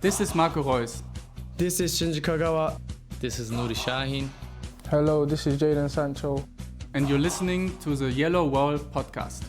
This is Marco Reus. This is Shinji Kagawa. This is Nuri Shahin. Hello, this is Jadon Sancho. And you're listening to the Yellow Wall podcast.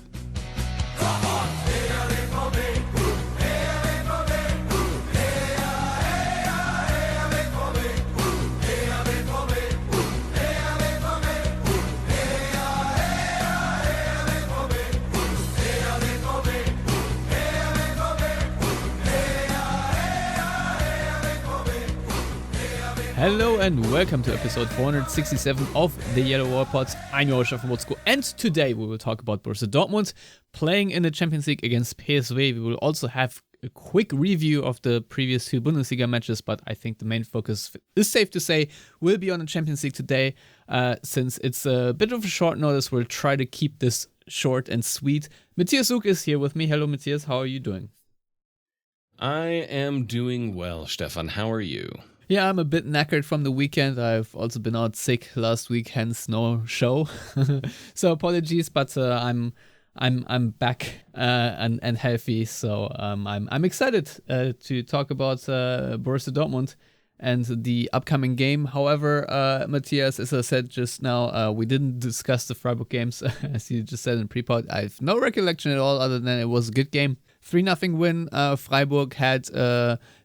Hello and welcome to episode 467 of the Yellow Wall Pod. I'm your host, Stefan Motzko, and today we will talk about Borussia Dortmund playing in the Champions League against PSV. We will also have a quick review of the previous two Bundesliga matches, but I think the main focus is safe to say will be on the Champions League today. Since it's a bit of a short notice, we'll try to keep this short and sweet. Matthias Zug is here with me. Hello, Matthias. How are you doing? I am doing well, Stefan. How are you? Yeah, I'm a bit knackered from the weekend. I've also been out sick last week, hence no show. So apologies, but I'm back and healthy. So I'm excited to talk about Borussia Dortmund and the upcoming game. However, Matthias, as I said just now, we didn't discuss the Freiburg games, as you just said in pre-pod. I have no recollection at all, other than it was a good game. 3-0 win. Freiburg had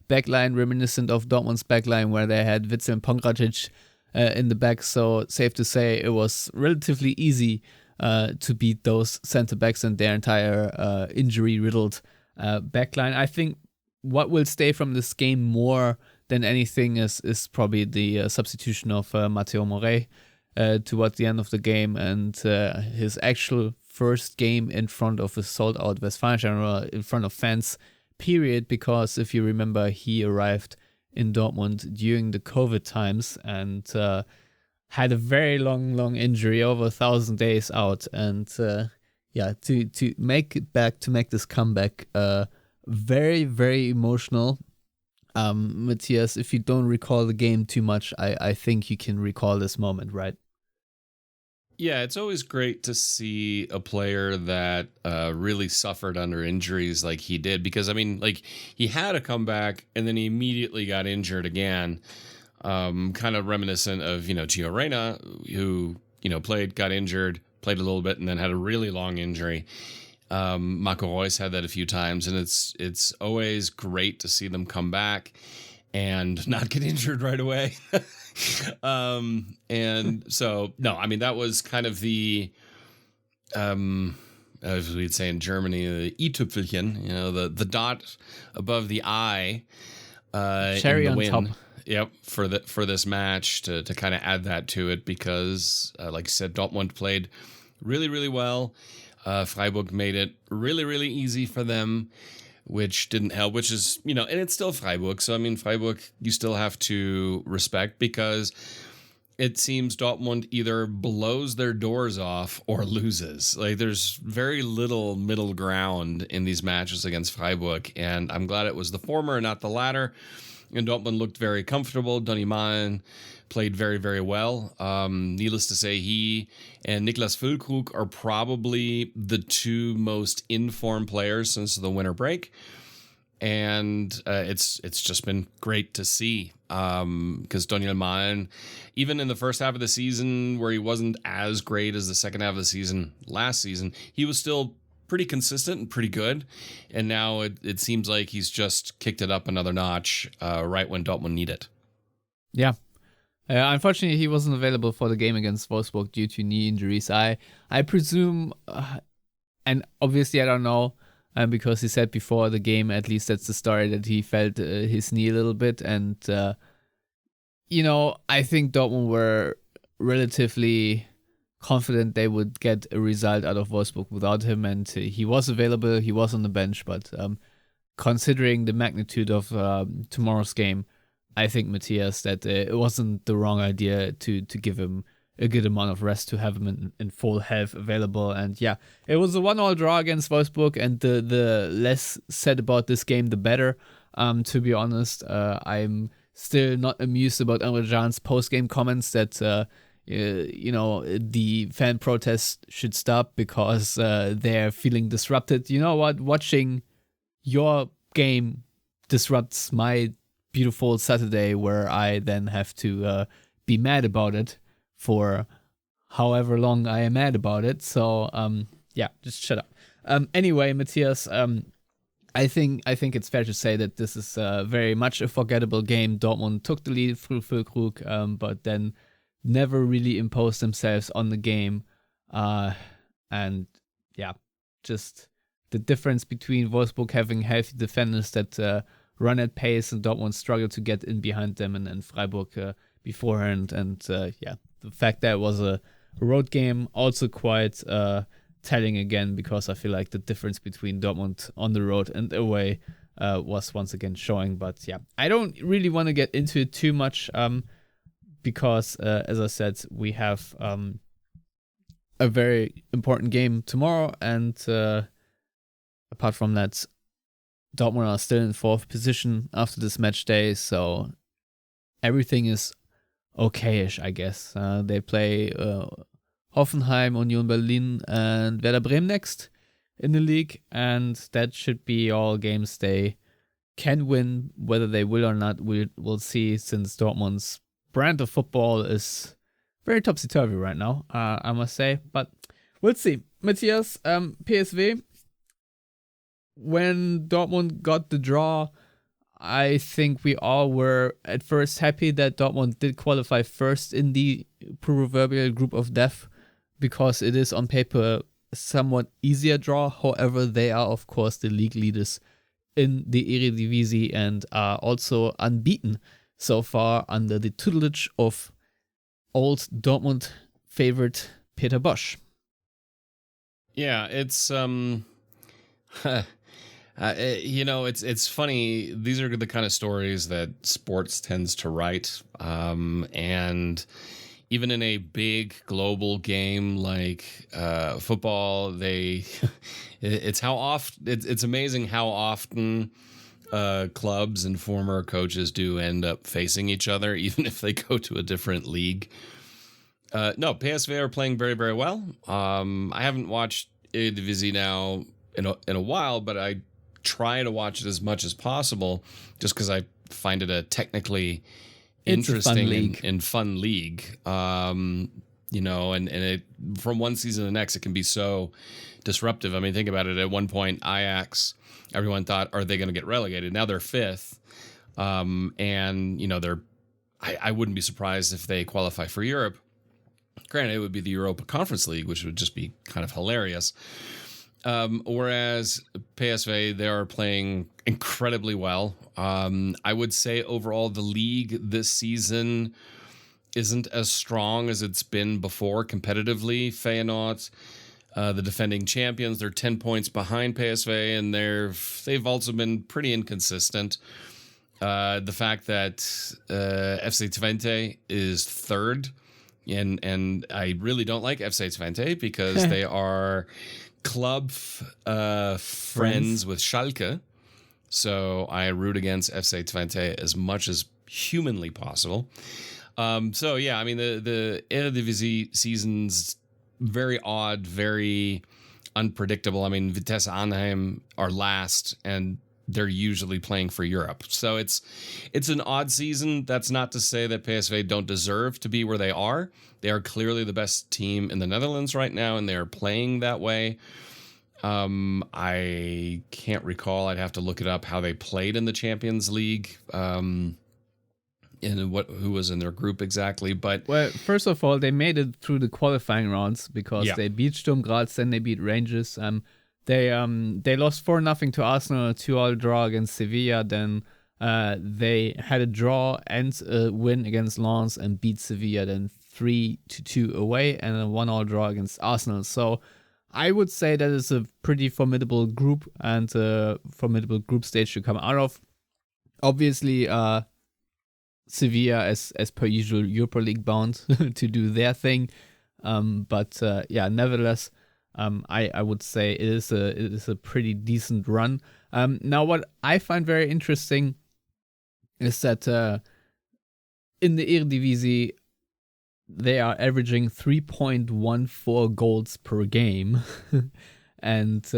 backline reminiscent of Dortmund's backline, where they had Witzel and Pongracic in the back. So safe to say it was relatively easy to beat those center backs and their entire injury-riddled backline. I think what will stay from this game more than anything is probably the substitution of Matteo Morey towards the end of the game, and his actual first game in front of a sold-out Westfalenstadion, in front of fans, period, because if you remember, he arrived in Dortmund during the COVID times and had a very long injury, over 1,000 days out, and to make it back, to make this comeback very, very emotional. Matthias, if you don't recall the game too much, I think you can recall this moment, right? Yeah, it's always great to see a player that really suffered under injuries like he did, because, I mean, like, he had a comeback and then he immediately got injured again, kind of reminiscent of, Gio Reyna, who, played, got injured, played a little bit, and then had a really long injury. Marco Reus had that a few times, and it's always great to see them come back and not get injured right away. And so, no, I mean, that was kind of as we'd say in Germany, the i-Tüpfelchen, the dot above the I, cherry on win. top. Yep, for this match to kind of add that to it, because like I said, Dortmund played really, really well. Freiburg made it really, really easy for them, which didn't help, which is, and it's still Freiburg. So, I mean, Freiburg, you still have to respect, because it seems Dortmund either blows their doors off or loses. Like, there's very little middle ground in these matches against Freiburg, and I'm glad it was the former and not the latter. And Dortmund looked very comfortable. Donny Malen played very, very well. Needless to say, he and Niklas Füllkrug are probably the two most informed players since the winter break. And it's just been great to see, because Daniel Malen, even in the first half of the season, where he wasn't as great as the second half of the season last season, he was still pretty consistent and pretty good. And now it seems like he's just kicked it up another notch right when Dortmund need it. Yeah. Unfortunately, he wasn't available for the game against Wolfsburg due to knee injuries. I presume, and obviously I don't know, because he said before the game, at least that's the story, that he felt his knee a little bit. And, I think Dortmund were relatively confident they would get a result out of Wolfsburg without him. And he was available, he was on the bench. But considering the magnitude of tomorrow's game, I think, Matthias, that it wasn't the wrong idea to give him a good amount of rest, to have him in full health available. And yeah, it was a 1-1 draw against Wolfsburg, and the less said about this game, the better. To be honest, I'm still not amused about Emre Can's post-game comments that the fan protests should stop because they're feeling disrupted. You know what? Watching your game disrupts my beautiful Saturday, where I then have to be mad about it for however long I am mad about it. So just shut up. Anyway, Matthias, I think it's fair to say that this is very much a forgettable game. Dortmund took the lead through Füllkrug, but then never really imposed themselves on the game. Just the difference between Wolfsburg having healthy defenders that run at pace and Dortmund struggle to get in behind them, and Freiburg beforehand. And the fact that it was a road game also quite telling again, because I feel like the difference between Dortmund on the road and away was once again showing. But I don't really want to get into it too much because, as I said, we have a very important game tomorrow, and apart from that, Dortmund are still in 4th position after this match day, so everything is okayish, I guess. They play Hoffenheim, Union Berlin, and Werder Bremen next in the league, and that should be all games they can win. Whether they will or not, we'll see, since Dortmund's brand of football is very topsy-turvy right now, I must say, but we'll see. Matthias, PSV, when Dortmund got the draw, I think we all were at first happy that Dortmund did qualify first in the proverbial group of death, because it is on paper a somewhat easier draw. However, they are of course the league leaders in the Eredivisie and are also unbeaten so far under the tutelage of old Dortmund favorite Peter Bosch. Yeah, it's it's funny. These are the kind of stories that sports tends to write, and even in a big global game like football, it's amazing how often clubs and former coaches do end up facing each other, even if they go to a different league. No, PSV are playing very, very well. I haven't watched Eredivisie now in a while, but I try to watch it as much as possible, just because I find it a technically interesting and fun league. And it, from one season to the next, it can be so disruptive. I mean, think about it. At one point, Ajax, everyone thought, are they going to get relegated? Now they're 5th. I wouldn't be surprised if they qualify for Europe. Granted, it would be the Europa Conference League, which would just be kind of hilarious. Whereas PSV, they are playing incredibly well. I would say overall the league this season isn't as strong as it's been before competitively. Feyenoord, the defending champions, they're 10 points behind PSV, and they've also been pretty inconsistent. The fact that FC Twente is 3rd, and I really don't like FC Twente because they are club friends with Schalke. So I root against FC Twente as much as humanly possible. The Eredivisie season's very odd, very unpredictable. I mean, Vitesse Arnhem are last, and they're usually playing for Europe. So it's an odd season. That's not to say that PSV don't deserve to be where they are. They are clearly the best team in the Netherlands right now, and they are playing that way. I can't recall. I'd have to look it up how they played in the Champions League. And who was in their group exactly. But well, first of all, they made it through the qualifying rounds because they beat Sturm Graz, then they beat Rangers. They lost 4-0 to Arsenal, a 2-2 draw against Sevilla. Then they had a draw and a win against Lens and beat Sevilla. Then 3-2 away and a 1-1 draw against Arsenal. So I would say that is a pretty formidable group and a formidable group stage to come out of. Obviously, Sevilla, as per usual, Europa League bound to do their thing. Nevertheless, I would say it is a pretty decent run. Now, what I find very interesting is that in the Eredivisie, they are averaging 3.14 goals per game and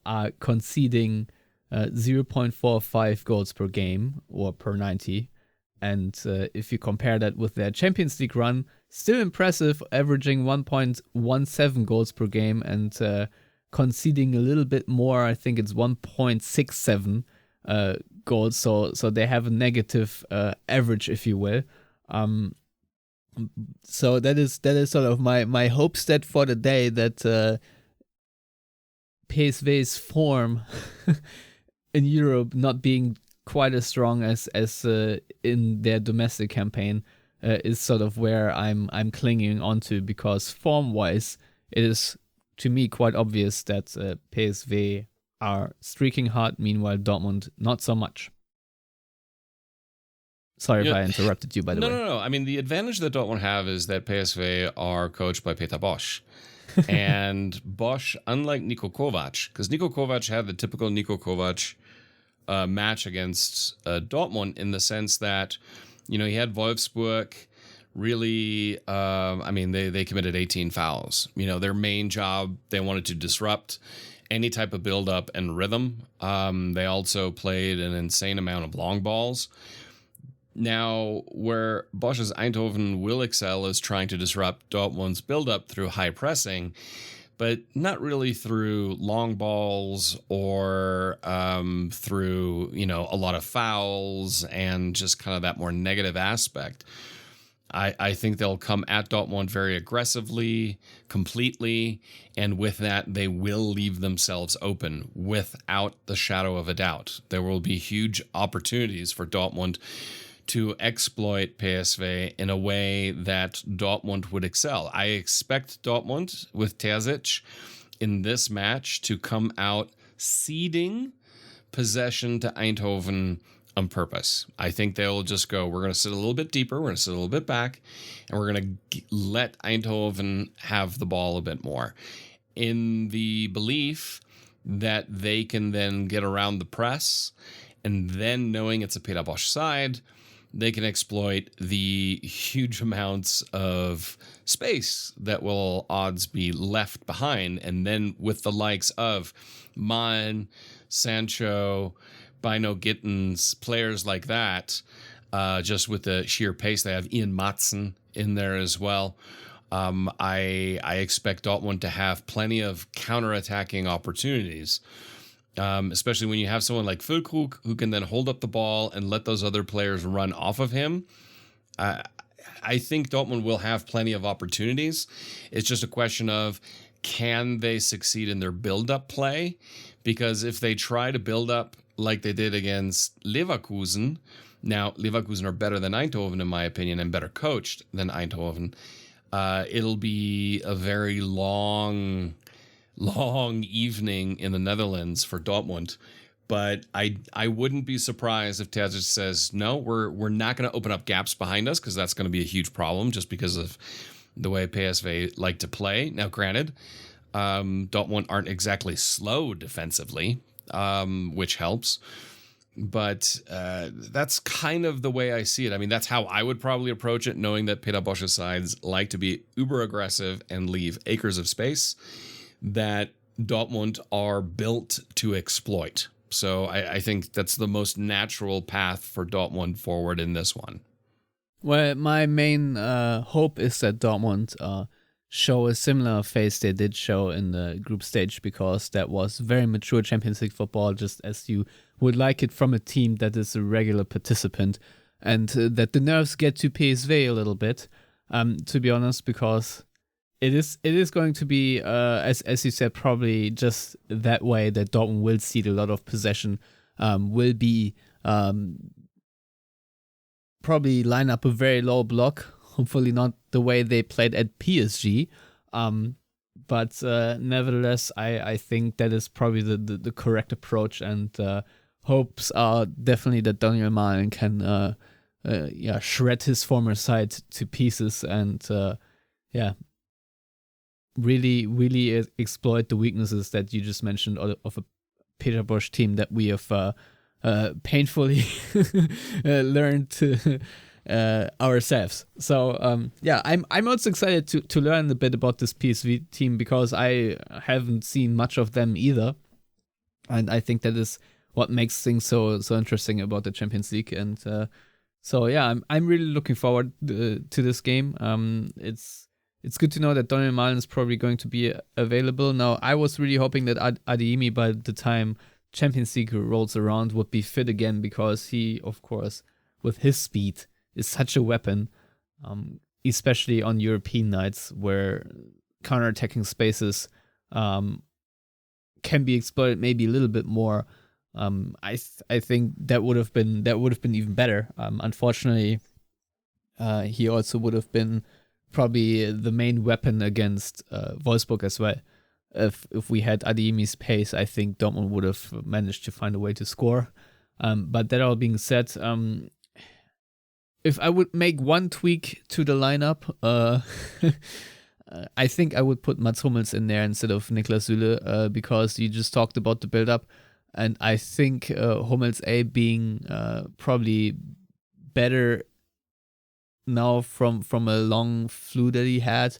are conceding 0.45 goals per game or per 90. And if you compare that with their Champions League run, still impressive, averaging 1.17 goals per game and conceding a little bit more. I think it's 1.67 goals. So they have a negative average, if you will. So that is sort of my hope stat for the day, that PSV's form in Europe not being quite as strong as in their domestic campaign is sort of where I'm clinging onto, because form-wise, it is to me quite obvious that PSV are streaking hard. Meanwhile, Dortmund not so much. Sorry if I interrupted you, by the way. No. I mean, the advantage that Dortmund have is that PSV are coached by Peter Bosz. And Bosz, unlike Niko Kovac, because Niko Kovac had the typical Niko Kovac match against Dortmund, in the sense that, he had Wolfsburg really, they committed 18 fouls. Their main job, they wanted to disrupt any type of build-up and rhythm. They also played an insane amount of long balls. Now, where Bosch's Eindhoven will excel is trying to disrupt Dortmund's build-up through high pressing, but not really through long balls or through, a lot of fouls and just kind of that more negative aspect. I think they'll come at Dortmund very aggressively, completely, and with that, they will leave themselves open without the shadow of a doubt. There will be huge opportunities for Dortmund to exploit PSV in a way that Dortmund would excel. I expect Dortmund with Terzic in this match to come out ceding possession to Eindhoven on purpose. I think they'll just go, we're going to sit a little bit deeper, we're going to sit a little bit back, and we're going to let Eindhoven have the ball a bit more, in the belief that they can then get around the press, and then knowing it's a Peter Bosz side, they can exploit the huge amounts of space that will odds be left behind. And then with the likes of Malen, Sancho, Bino Gittens, players like that, just with the sheer pace, they have Ian Maatsen in there as well. I expect Dortmund to have plenty of counterattacking opportunities. Especially when you have someone like Füllkrug who can then hold up the ball and let those other players run off of him. I think Dortmund will have plenty of opportunities. It's just a question of, can they succeed in their build-up play? Because if they try to build up like they did against Leverkusen, now Leverkusen are better than Eindhoven in my opinion and better coached than Eindhoven, it'll be a very long evening in the Netherlands for Dortmund. But I wouldn't be surprised if Terzic says, no, we're not going to open up gaps behind us, because that's going to be a huge problem just because of the way PSV like to play. Now, granted, Dortmund aren't exactly slow defensively, which helps. But that's kind of the way I see it. I mean, that's how I would probably approach it, knowing that Peter Bosz's sides like to be uber aggressive and leave acres of space that Dortmund are built to exploit. So I think that's the most natural path for Dortmund forward in this one. Well, my main hope is that Dortmund show a similar face they did show in the group stage, because that was very mature Champions League football, just as you would like it from a team that is a regular participant, and that the nerves get to PSV a little bit, to be honest, because it is going to be, as you said, probably just that way, that Dortmund will cede a lot of possession, will be probably line up a very low block, hopefully not the way they played at PSG, but nevertheless, I think that is probably the correct approach, and hopes are definitely that Daniel Malen can shred his former side to pieces, and really exploit the weaknesses that you just mentioned of a Peter Bosz team that we have painfully learned to ourselves. So I'm also excited to learn a bit about this PSV team, because I haven't seen much of them either, and I think that is what makes things so interesting about the Champions League. And so yeah, I'm really looking forward to this game. It's good to know that Daniel Malen is probably going to be available. Now, I was really hoping that Adeyemi, by the time Champions League rolls around, would be fit again, because he, of course, with his speed, is such a weapon, especially on European nights where counter-attacking spaces can be exploited maybe a little bit more. I think that would have been even better. Unfortunately, he also would have been probably the main weapon against Wolfsburg as well. If we had Adeyemi's pace, I think Dortmund would have managed to find a way to score. But that all being said, if I would make one tweak to the lineup, I think I would put Mats Hummels in there instead of Niklas Süle, because you just talked about the build-up, and I think Hummels being probably better now from a long flu that he had.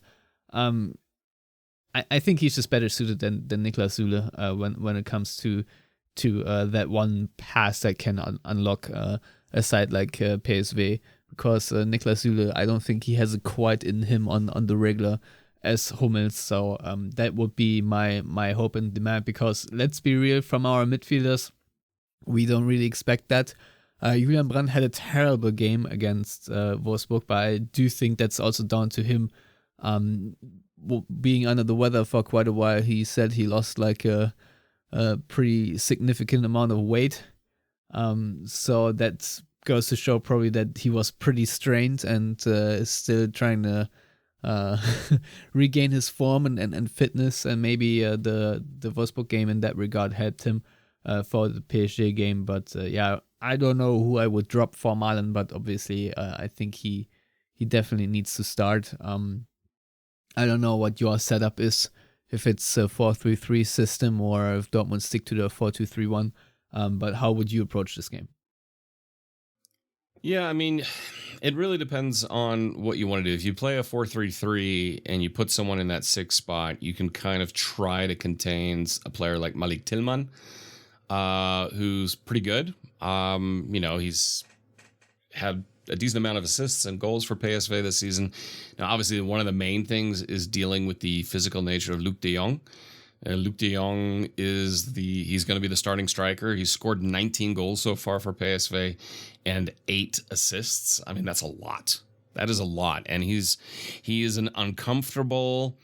I think he's just better suited than Niklas Süle when it comes to that one pass that can unlock a side like PSV, because Niklas Süle, I don't think he has it quite in him on the regular as Hummels. So that would be my hope and demand, because let's be real, from our midfielders, we don't really expect that. Julian Brandt had a terrible game against Wolfsburg, but I do think that's also down to him being under the weather for quite a while. He said he lost like a pretty significant amount of weight. So that goes to show probably that he was pretty strained and is still trying to regain his form and fitness. And maybe the Wolfsburg game in that regard helped him for the PSG game. But yeah, I don't know who I would drop for Malen, but obviously I think he definitely needs to start. I don't know what your setup is, if it's a 4-3-3 system or if Dortmund stick to the 4-2-3-1. But how would you approach this game? Yeah, I mean, it really depends on what you want to do. If you play a 4-3-3 and you put someone in that 6 spot, you can kind of try to contain a player like Malik Tillman, who's pretty good. He's had a decent amount of assists and goals for PSV this season. Now, obviously, one of the main things is dealing with the physical nature of Luc de Jong. Luc de Jong he's going to be the starting striker. He's scored 19 goals so far for PSV and 8 assists. I mean, that's a lot. That is a lot. And he is an uncomfortable,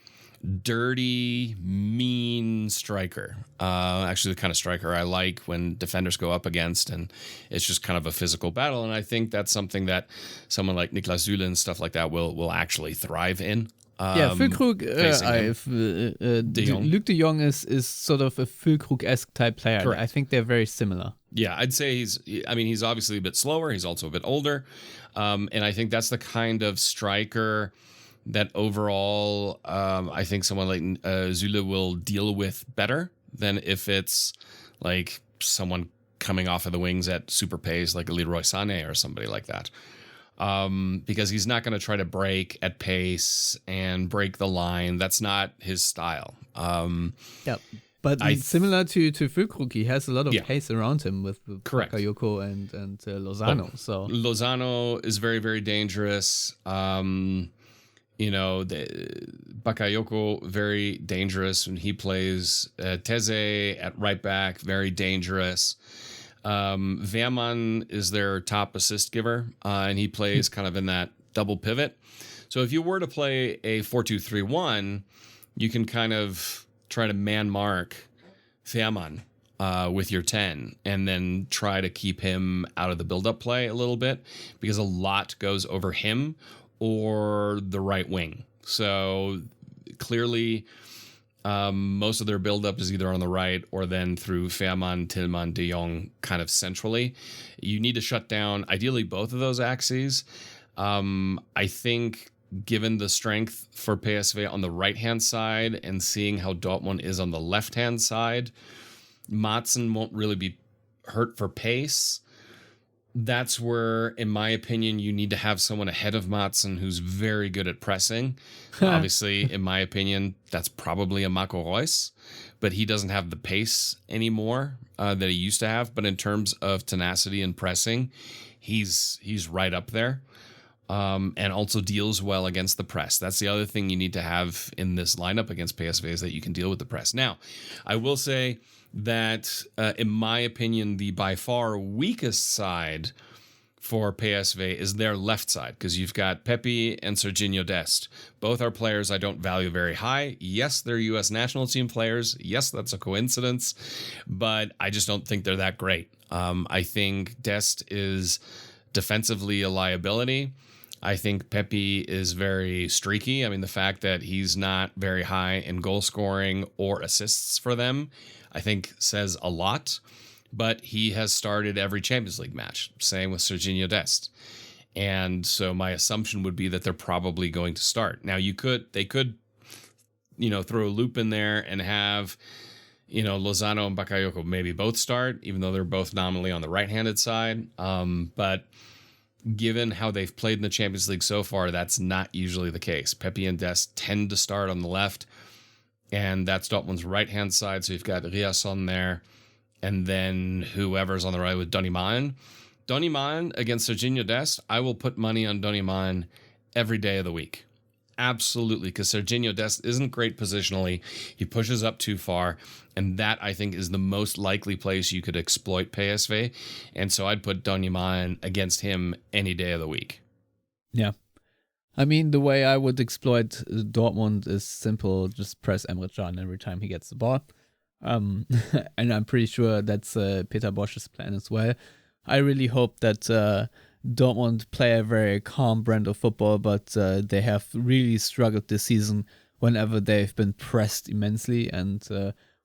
dirty, mean striker. Actually, the kind of striker I like when defenders go up against, and it's just kind of a physical battle. And I think that's something that someone like Niklas Süle and stuff like that will actually thrive in. Füllkrug, Luc de Jong is sort of a Füllkrug-esque type player. Correct. I think they're very similar. Yeah, I'd say he's obviously a bit slower. He's also a bit older. And I think that's the kind of striker that overall, I think someone like Süle will deal with better than if it's like someone coming off of the wings at super pace like a Leroy Sané or somebody like that. Because he's not going to try to break at pace and break the line. That's not his style. Yeah, but similar to Füllkrug, he has a lot of pace around him with Bakayoko and Lozano. So Lozano is very, very dangerous. Bakayoko, very dangerous when he plays. Teze at right back, very dangerous. Wehrmann is their top assist giver, and he plays kind of in that double pivot. So if you were to play a 4-2-3-1, you can kind of try to man mark Wehrmann with your 10 and then try to keep him out of the build-up play a little bit, because a lot goes over him or the right wing. So clearly, most of their buildup is either on the right or then through Wehrmann, Tillman, de Jong kind of centrally. You need to shut down, ideally, both of those axes. I think given the strength for PSV on the right-hand side and seeing how Dortmund is on the left-hand side, Madsen won't really be hurt for pace. That's where, in my opinion, you need to have someone ahead of Madsen who's very good at pressing. Obviously, in my opinion, that's probably a Marco Reus. but he doesn't have the pace anymore that he used to have. But in terms of tenacity and pressing, he's right up there. And also deals well against the press. That's the other thing you need to have in this lineup against PSV is that you can deal with the press. Now, I will say that, in my opinion, the by far weakest side for PSV is their left side, because you've got Pepe and Serginho Dest. Both are players I don't value very high. Yes, they're U.S. national team players. Yes, that's a coincidence, but I just don't think they're that great. I think Dest is defensively a liability. I think Pepe is very streaky. I mean, the fact that he's not very high in goal scoring or assists for them, I think says a lot. But he has started every Champions League match. Same with Serginho Dest. And so my assumption would be that they're probably going to start. Now they could, throw a loop in there and have, Lozano and Bakayoko maybe both start, even though they're both nominally on the right-handed side. But given how they've played in the Champions League so far, that's not usually the case. Pepe and Dest tend to start on the left, and that's Dortmund's right-hand side. So you've got Riasson there, and then whoever's on the right with Donny Malen. Donny Malen against Serginho Dest, I will put money on Donny Malen every day of the week. Absolutely, because Serginho Dest isn't great positionally. He pushes up too far, and that, I think, is the most likely place you could exploit PSV. And so I'd put Donny Malen against him any day of the week. Yeah. I mean, the way I would exploit Dortmund is simple. Just press Emre Can every time he gets the ball. And I'm pretty sure that's Peter Bosch's plan as well. I really hope that Dortmund play a very calm brand of football, but they have really struggled this season whenever they've been pressed immensely. And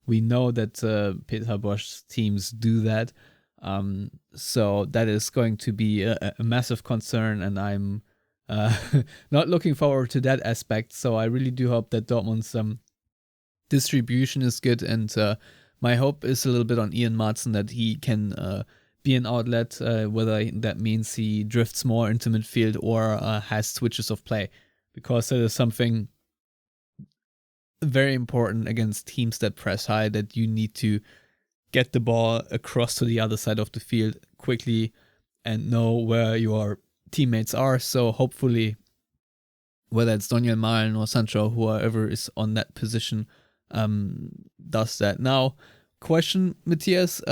we know that Peter Bosch's teams do that. So that is going to be a massive concern, and I'm not looking forward to that aspect. So I really do hope that Dortmund's distribution is good, and my hope is a little bit on Ian Maatsen, that he can be an outlet, whether that means he drifts more into midfield or has switches of play, because that is something very important against teams that press high, that you need to get the ball across to the other side of the field quickly and know where your teammates are. So hopefully, whether it's Daniel Malen or Sancho, whoever is on that position, does that. Now, question, Matthias,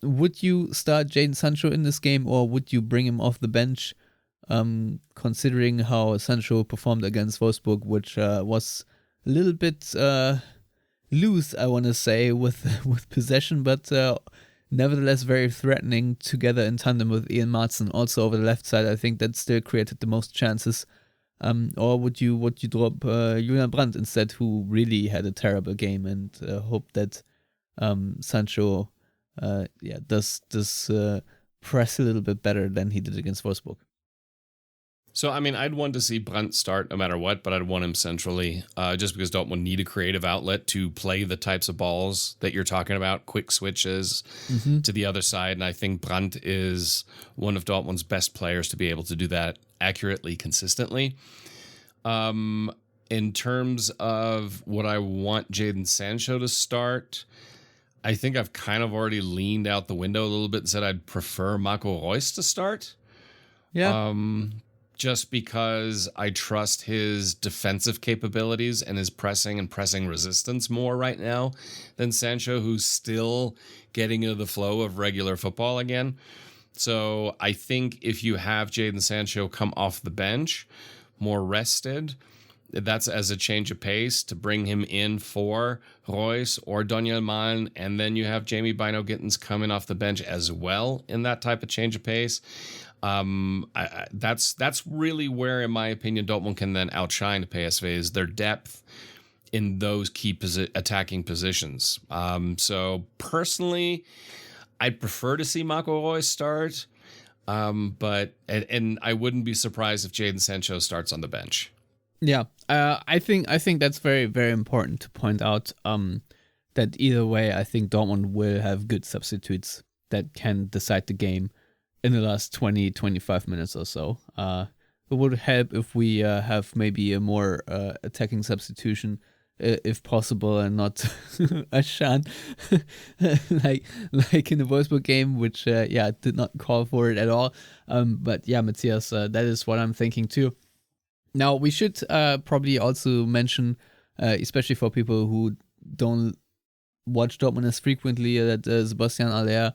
would you start Jadon Sancho in this game, or would you bring him off the bench, considering how Sancho performed against Wolfsburg, which was a little bit loose, I want to say, with possession, but nevertheless very threatening together in tandem with Ian Maatsen, also over the left side. I think that still created the most chances. Or would you drop Julian Brandt instead, who really had a terrible game, and hope that Sancho does press a little bit better than he did against Wolfsburg? So, I mean, I'd want to see Brandt start no matter what, but I'd want him centrally, just because Dortmund need a creative outlet to play the types of balls that you're talking about, quick switches to the other side. And I think Brandt is one of Dortmund's best players to be able to do that accurately, consistently. In terms of what I want Jadon Sancho to start, I think I've kind of already leaned out the window a little bit and said I'd prefer Marco Reus to start. Yeah. Just because I trust his defensive capabilities and his pressing resistance more right now than Sancho, who's still getting into the flow of regular football again. So I think if you have Jadon Sancho come off the bench, more rested, that's as a change of pace to bring him in for Reus or Daniel Malen, and then you have Jamie Bino Gittins coming off the bench as well in that type of change of pace. That's really where, in my opinion, Dortmund can then outshine PSV, is their depth in those key attacking positions. So personally, I'd prefer to see Marco Reus start, but I wouldn't be surprised if Jadon Sancho starts on the bench. Yeah, I think that's very, very important to point out, that either way, I think Dortmund will have good substitutes that can decide the game in the last 20-25 minutes or so. It would help if we have maybe a more attacking substitution if possible, and not a shan like in the Wolfsburg game, which did not call for it at all. But yeah, Matthias, that is what I'm thinking too. Now we should probably also mention, especially for people who don't watch Dortmund as frequently, that Sebastian Aller,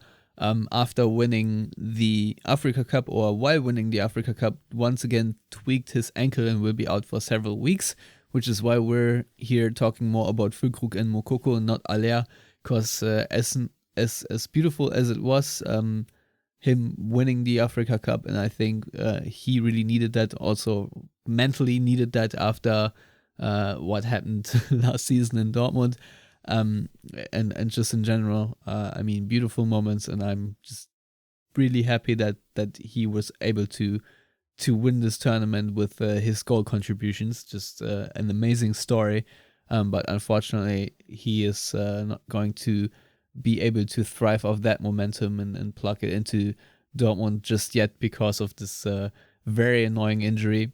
after winning the Africa Cup, or while winning the Africa Cup, once again tweaked his ankle and will be out for several weeks, which is why we're here talking more about Füllkrug and Moukoko and not Aller, because as beautiful as it was, him winning the Africa Cup, and I think he really needed that, also mentally needed that after what happened last season in Dortmund, and just in general, I mean, beautiful moments, and I'm just really happy that he was able to win this tournament with his goal contributions. Just an amazing story, but unfortunately he is not going to be able to thrive off that momentum and plug it into Dortmund just yet because of this very annoying injury.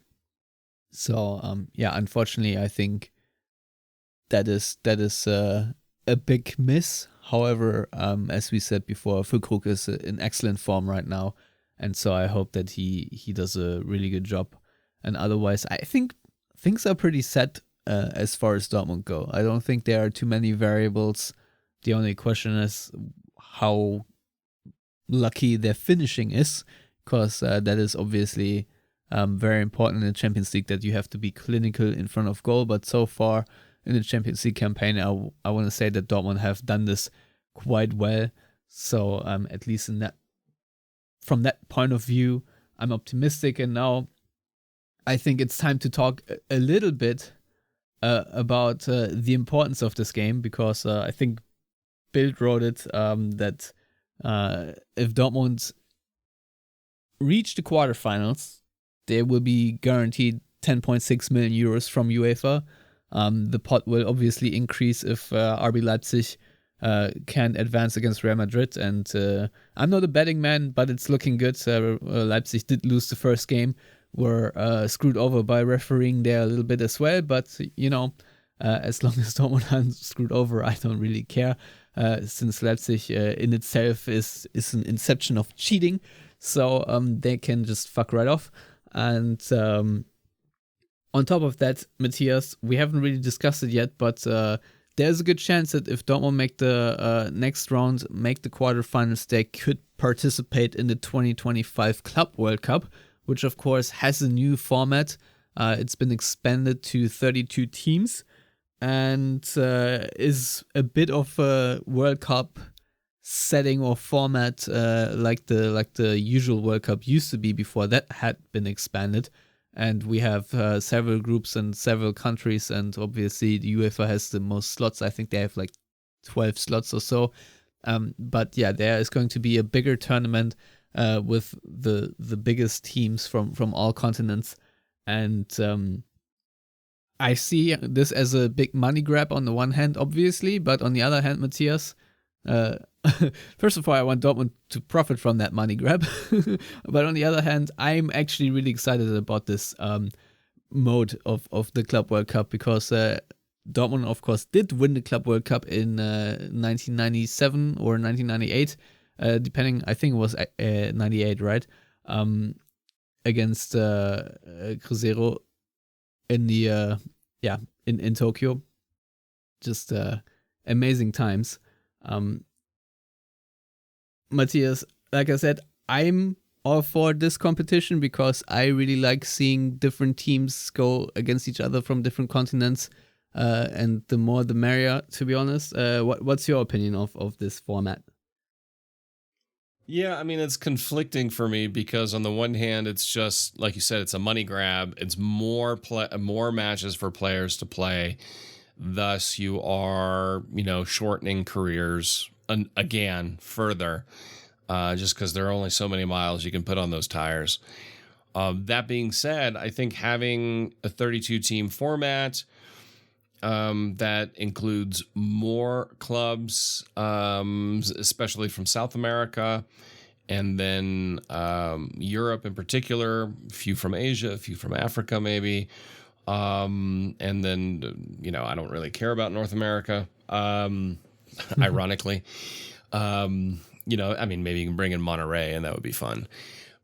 So unfortunately, I think that is a big miss. However, as we said before, Füllkrug is in excellent form right now, and so I hope that he does a really good job. And otherwise, I think things are pretty set as far as Dortmund go. I don't think there are too many variables. The only question is how lucky their finishing is, because that is obviously very important in the Champions League, that you have to be clinical in front of goal. But so far in the Champions League campaign, I want to say that Dortmund have done this quite well. So at least from that point of view, I'm optimistic. And now I think it's time to talk a little bit about the importance of this game, because I think Bild wrote it that if Dortmund reach the quarterfinals, they will be guaranteed 10.6 million euros from UEFA. The pot will obviously increase if RB Leipzig can advance against Real Madrid. And I'm not a betting man, but it's looking good. Leipzig did lose the first game, were screwed over by refereeing there a little bit as well. But, as long as Dortmund aren't screwed over, I don't really care. Since Leipzig in itself is an inception of cheating. So they can just fuck right off. And on top of that, Matthias, we haven't really discussed it yet, but there's a good chance that if Dortmund make the next round, make the quarterfinals, they could participate in the 2025 Club World Cup, which of course has a new format. It's been expanded to 32 teams and is a bit of a World Cup setting or format like the usual World Cup used to be before that had been expanded. And we have several groups and several countries, and obviously the UEFA has the most slots. I think they have like 12 slots or so. But yeah, there is going to be a bigger tournament with the biggest teams from all continents. And I see this as a big money grab on the one hand, obviously, but on the other hand, Matthias, first of all, I want Dortmund to profit from that money grab. But on the other hand, I'm actually really excited about this mode of the Club World Cup, because Dortmund, of course, did win the Club World Cup in 1997 or 1998, depending, I think it was 98, right? Against Cruzeiro in the in Tokyo. Just amazing times. Matthias, like I said, I'm all for this competition because I really like seeing different teams go against each other from different continents, and the more the merrier, to be honest. What's your opinion of this format? Yeah, I mean, it's conflicting for me because on the one hand, it's just, like you said, it's a money grab. It's more matches for players to play. Thus, you are, shortening careers again further, just because there are only so many miles you can put on those tires. That being said, I think having a 32-team format that includes more clubs, especially from South America, and then Europe in particular, a few from Asia, a few from Africa maybe, And then, I don't really care about North America, ironically. Maybe you can bring in Monterrey and that would be fun.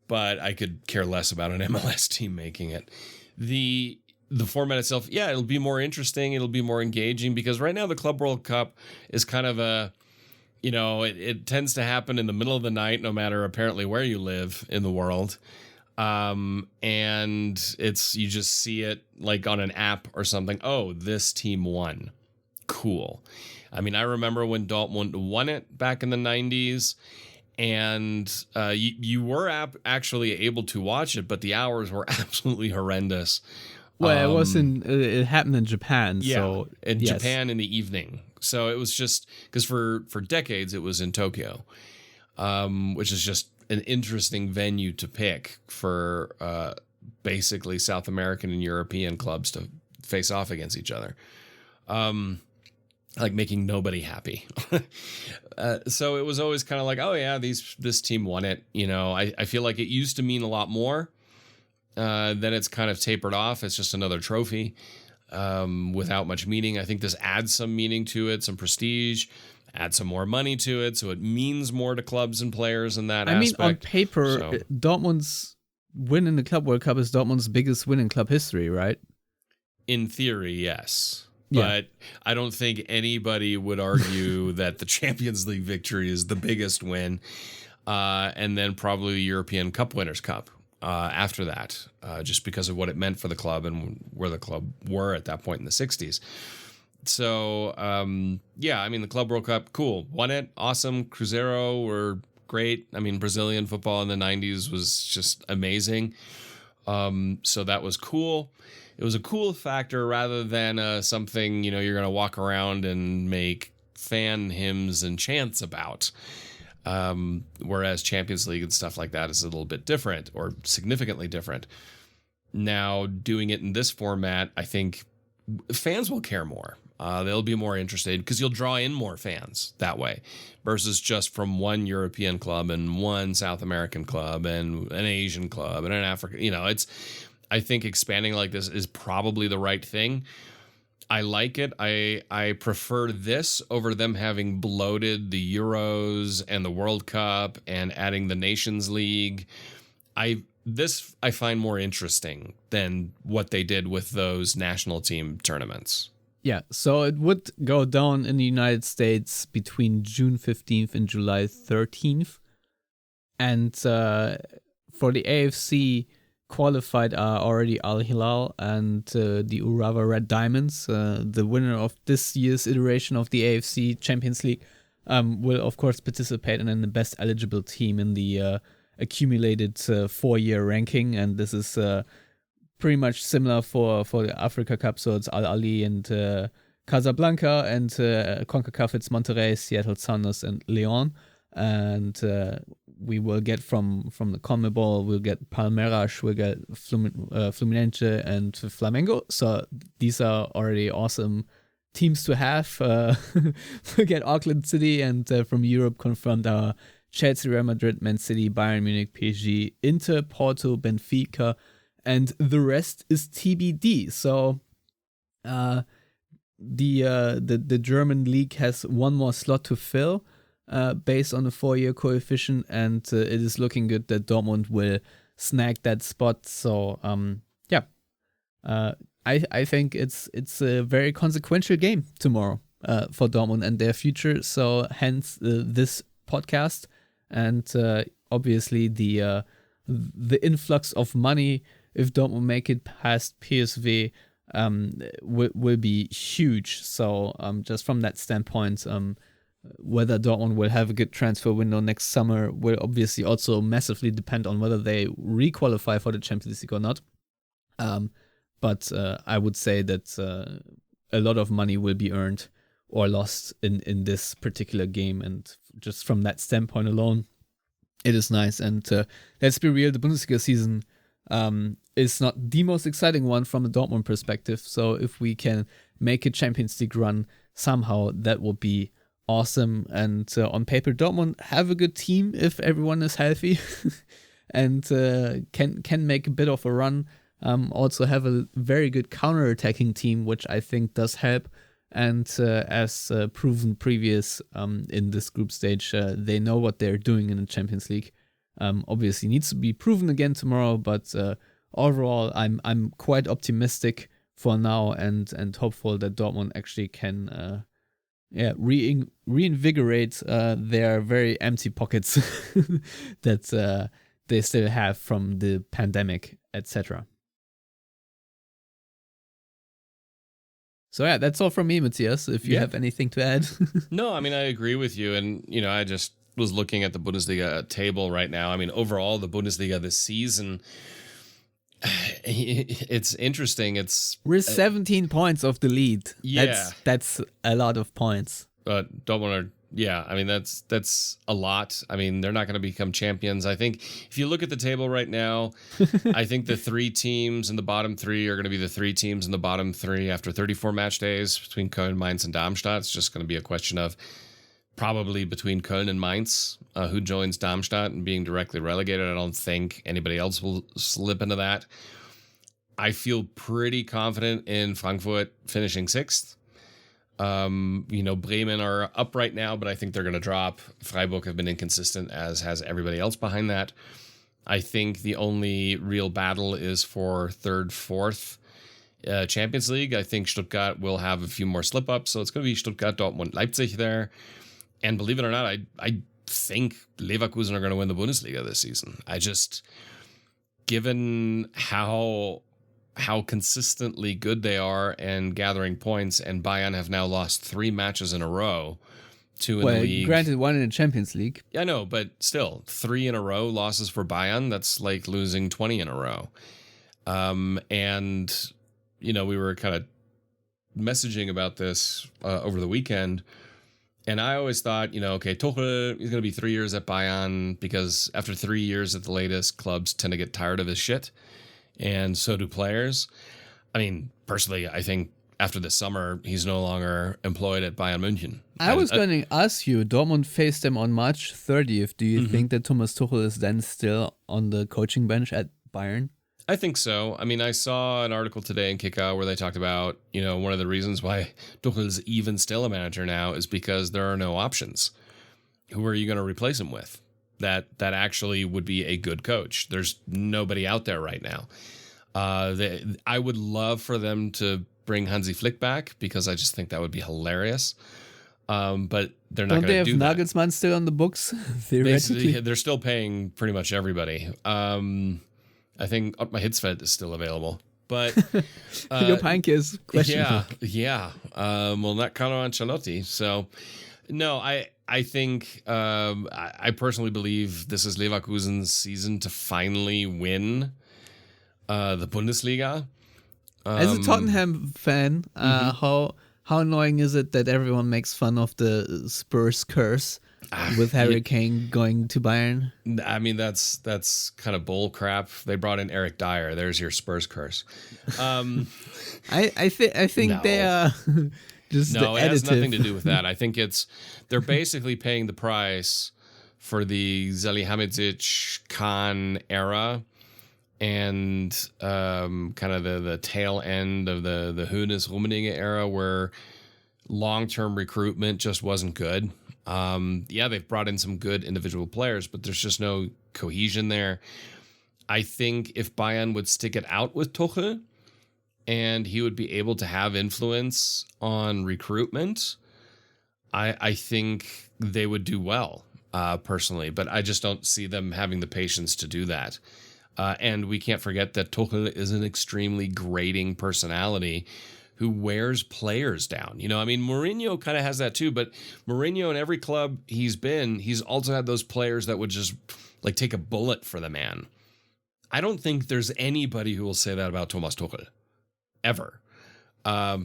But I could care less about an MLS team making it. The format itself, it'll be more interesting. It'll be more engaging because right now the Club World Cup is kind of it tends to happen in the middle of the night, no matter apparently where you live in the world. And you just see it like on an app or something. Oh, this team won. Cool. I mean, I remember when Dortmund won it back in the 90s, and you were actually able to watch it, but the hours were absolutely horrendous. Well, it happened in Japan. Yeah, so, in yes. Japan in the evening. So it was just because for decades it was in Tokyo, which is just an interesting venue to pick for basically South American and European clubs to face off against each other. Like making nobody happy. So it was always kind of like, oh yeah, this team won it. I feel like it used to mean a lot more. Then it's kind of tapered off. It's just another trophy without much meaning. I think this adds some meaning to it, some prestige, add some more money to it, so it means more to clubs and players in that aspect. I mean, on paper, Dortmund's win in the Club World Cup is Dortmund's biggest win in club history, right? In theory, yes. Yeah. But I don't think anybody would argue that the Champions League victory is the biggest win, and then probably the European Cup Winners' Cup after that, just because of what it meant for the club and where the club were at that point in the 60s. So, the Club World Cup, cool. Won it, awesome. Cruzeiro were great. I mean, Brazilian football in the 90s was just amazing. So that was cool. It was a cool factor rather than something, you're going to walk around and make fan hymns and chants about. Whereas Champions League and stuff like that is a little bit different or significantly different. Now, doing it in this format, I think fans will care more. They'll be more interested because you'll draw in more fans that way versus just from one European club and one South American club and an Asian club and an African. I think expanding like this is probably the right thing. I like it. I prefer this over them having bloated the Euros and the World Cup and adding the Nations League. I find more interesting than what they did with those national team tournaments. Yeah, so it would go down in the United States between June 15th and July 13th. And for the AFC, qualified are already Al Hilal and the Urawa Red Diamonds. The winner of this year's iteration of the AFC Champions League will, of course, participate in the best eligible team in the accumulated 4-year ranking. And this is pretty much similar for the Africa Cup. So it's Al Ahly and Casablanca, and CONCACAF, it's Monterrey, Seattle Sounders, and Leon. And we will get from the CONMEBOL, we'll get Palmeiras, we'll get Fluminense and Flamengo. So these are already awesome teams to have. We'll get Auckland City, and from Europe confirmed our Chelsea, Real Madrid, Man City, Bayern Munich, PSG, Inter, Porto, Benfica, and the rest is TBD. So the German league has one more slot to fill based on the 4-year coefficient, and it is looking good that Dortmund will snag that spot. So I think it's a very consequential game tomorrow for Dortmund and their future. So hence this podcast, and obviously the influx of money if Dortmund make it past PSV will be huge. So just from that standpoint, whether Dortmund will have a good transfer window next summer will obviously also massively depend on whether they re-qualify for the Champions League or not. But I would say that a lot of money will be earned or lost in this particular game. And just from that standpoint alone, it is nice. And let's be real, the Bundesliga season is not the most exciting one from a Dortmund perspective. So if we can make a Champions League run somehow, that will be awesome. And on paper, Dortmund have a good team if everyone is healthy and can make a bit of a run. also have a very good counter-attacking team, which I think does help. And as proven previous in this group stage, they know what they're doing in the Champions League. Obviously needs to be proven again tomorrow, but overall I'm quite optimistic for now and hopeful that Dortmund actually can reinvigorate their very empty pockets that they still have from the pandemic, etc. So yeah, that's all from me, Matthias. If you have anything to add. No, I mean, I agree with you. And, I just was looking at the Bundesliga table right now. I mean, overall, the Bundesliga this season, it's interesting. We're 17 points off the lead. Yeah. That's a lot of points. Dortmund I mean, that's a lot. I mean, they're not going to become champions. I think if you look at the table right now, I think the 3 teams in the bottom 3 are going to be the 3 teams in the bottom 3 after 34 match days between Köln, Mainz, and Darmstadt. It's just going to be a question of probably between Köln and Mainz, who joins Darmstadt and being directly relegated. I don't think anybody else will slip into that. I feel pretty confident in Frankfurt finishing 6th. Bremen are up right now, but I think they're going to drop. Freiburg have been inconsistent, as has everybody else behind that. I think the only real battle is for 3rd, 4th Champions League. I think Stuttgart will have a few more slip-ups, so it's going to be Stuttgart, Dortmund, Leipzig there. And believe it or not, I think Leverkusen are going to win the Bundesliga this season. Given how consistently good they are and gathering points, and Bayern have now lost 3 matches in a row, 2 in the league. Granted, 1 in the Champions League. Yeah, I know, but still, 3 in a row losses for Bayern, that's like losing 20 in a row. We were kind of messaging about this over the weekend, and I always thought, Tuchel is going to be 3 years at Bayern, because after 3 years at the latest, clubs tend to get tired of his shit. And so do players. I mean, personally, I think after this summer, he's no longer employed at Bayern München. I was going to ask you, Dortmund faced them on March 30th. Do you think that Thomas Tuchel is then still on the coaching bench at Bayern? I think so. I mean, I saw an article today in Kicker where they talked about, one of the reasons why Tuchel is even still a manager now is because there are no options. Who are you going to replace him with? That actually would be a good coach. There's nobody out there right now. I would love for them to bring Hansi Flick back, because I just think that would be hilarious. But they're not going to do that. Don't they have Nagelsmann still on the books, theoretically? They're still paying pretty much everybody. I think Ottmar Hitzfeld is still available. But Jupp Heynckes is questionable. Yeah. Well, not Carlo Ancelotti. So, no, I think I personally believe this is Leverkusen's season to finally win the Bundesliga. As a Tottenham fan, how annoying is it that everyone makes fun of the Spurs curse with Harry Kane going to Bayern? I mean, that's kind of bull crap. They brought in Eric Dyer. There's your Spurs curse. I think they are. No, it has nothing to do with that. I think they're basically paying the price for the Salihamidzic Khan era and kind of the tail end of the Hoeneß Rummenigge era, where long-term recruitment just wasn't good. They've brought in some good individual players, but there's just no cohesion there. I think if Bayern would stick it out with Tuchel, and he would be able to have influence on recruitment, I think they would do well, personally. But I just don't see them having the patience to do that. And we can't forget that Tuchel is an extremely grating personality who wears players down. Mourinho kind of has that too, but Mourinho in every club he's been, he's also had those players that would just like take a bullet for the man. I don't think there's anybody who will say that about Thomas Tuchel. Ever,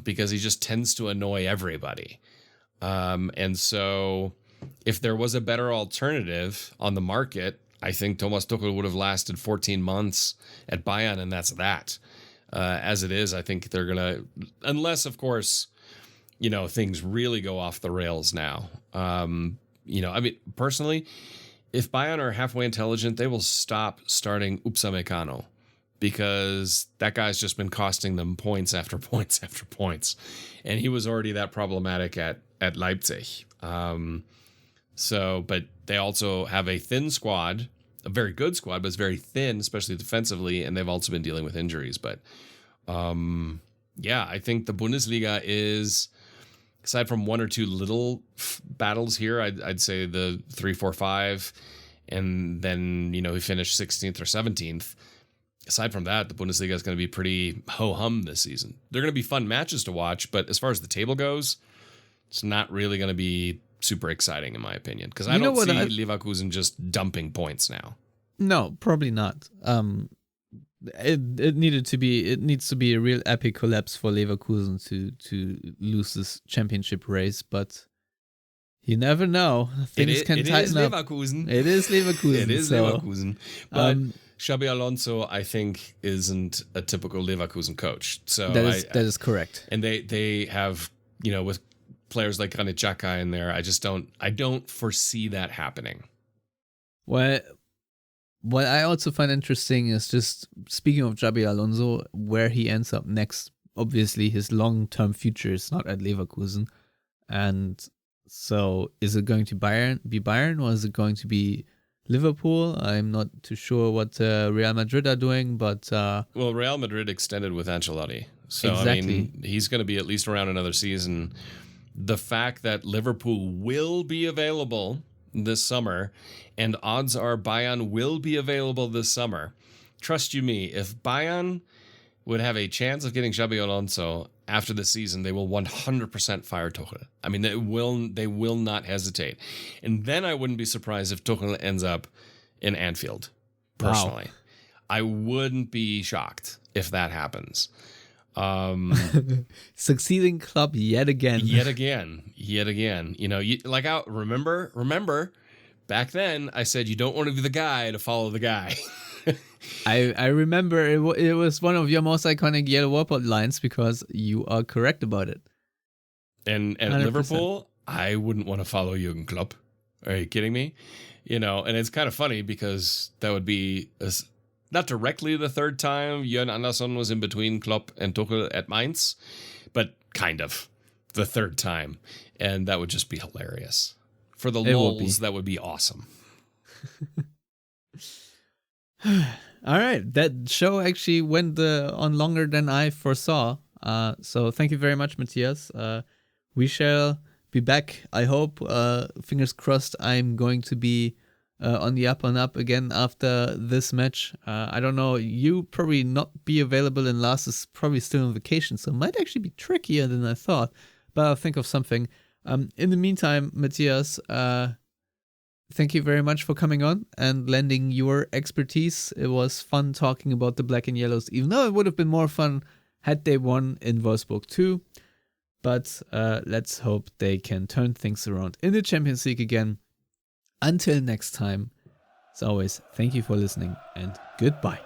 because he just tends to annoy everybody. And so if there was a better alternative on the market, I think Thomas Tuchel would have lasted 14 months at Bayern, and that's that. As it is, I think they're going to, unless, of course, things really go off the rails now. Personally, if Bayern are halfway intelligent, they will stop starting Upamecano. because that guy's just been costing them points after points after points. And he was already that problematic at Leipzig. But they also have a thin squad, a very good squad, but it's very thin, especially defensively. And they've also been dealing with injuries. But I think the Bundesliga is, aside from one or two little battles here, I'd say the 3, 4, 5, and then, he finished 16th or 17th. Aside from that, the Bundesliga is going to be pretty ho-hum this season. They're going to be fun matches to watch, but as far as the table goes, it's not really going to be super exciting, in my opinion, because I don't see Leverkusen just dumping points now. No, probably not. It needs to be a real epic collapse for Leverkusen to lose this championship race, but you never know. Things can tighten up. It is Leverkusen. But Xabi Alonso, I think, isn't a typical Leverkusen coach. So that is correct. And they have, with players like Granit Xhaka in there, I don't foresee that happening. Well, what I also find interesting is, just speaking of Xabi Alonso, where he ends up next. Obviously, his long-term future is not at Leverkusen. And so is it going to be Bayern, or is it going to be Liverpool? I'm not too sure what Real Madrid are doing, but... Well, Real Madrid extended with Ancelotti. So, exactly. He's going to be at least around another season. The fact that Liverpool will be available this summer, and odds are Bayern will be available this summer. Trust you me, if Bayern would have a chance of getting Xabi Alonso after the season, they will 100% fire Tuchel. I mean, they will not hesitate. And then I wouldn't be surprised if Tuchel ends up in Anfield, personally. Wow. I wouldn't be shocked if that happens. Succeeding club yet again. Remember, back then I said you don't want to be the guy to follow the guy. I remember it was one of your most iconic Yellow Warport lines, because you are correct about it. And at 100%. Liverpool, I wouldn't want to follow Jurgen Klopp. Are you kidding me? And it's kind of funny because that would be not directly the third time Jörn Andersson was in between Klopp and Tuchel at Mainz, but kind of the third time. And that would just be hilarious. For the lulz, that would be awesome. All right, that show actually went on longer than I foresaw. So thank you very much, Matthias. We shall be back, I hope. Fingers crossed I'm going to be on the up and up again after this match. I don't know, you probably not be available, and Lars is probably still on vacation, so it might actually be trickier than I thought, but I'll think of something. In the meantime, Matthias, thank you very much for coming on and lending your expertise. It was fun talking about the Black and Yellows, even though it would have been more fun had they won in Wolfsburg too. But let's hope they can turn things around in the Champions League again. Until next time, as always, thank you for listening and goodbye.